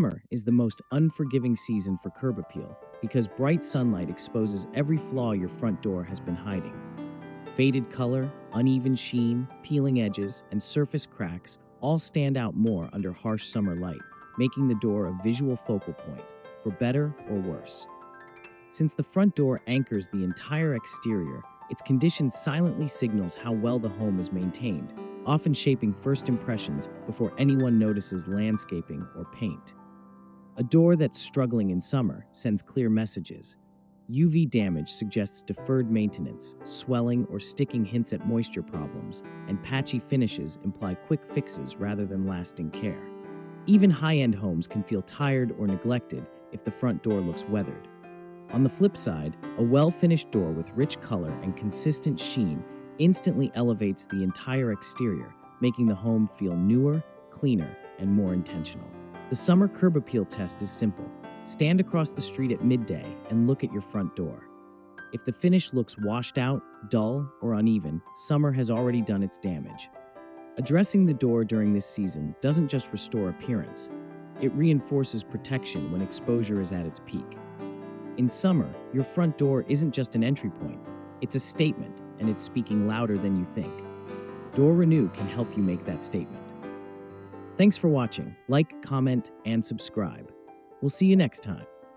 Summer is the most unforgiving season for curb appeal because bright sunlight exposes every flaw your front door has been hiding. Faded color, uneven sheen, peeling edges, and surface cracks all stand out more under harsh summer light, making the door a visual focal point, for better or worse. Since the front door anchors the entire exterior, its condition silently signals how well the home is maintained, often shaping first impressions before anyone notices landscaping or paint. A door that's struggling in summer sends clear messages. UV damage suggests deferred maintenance, swelling or sticking hints at moisture problems, and patchy finishes imply quick fixes rather than lasting care. Even high-end homes can feel tired or neglected if the front door looks weathered. On the flip side, a well-finished door with rich color and consistent sheen instantly elevates the entire exterior, making the home feel newer, cleaner, and more intentional. The summer curb appeal test is simple. Stand across the street at midday and look at your front door. If the finish looks washed out, dull, or uneven, summer has already done its damage. Addressing the door during this season doesn't just restore appearance, it reinforces protection when exposure is at its peak. In summer, your front door isn't just an entry point, it's a statement, and it's speaking louder than you think. Door Renew can help you make that statement. Thanks for watching. Like, comment, and subscribe. We'll see you next time.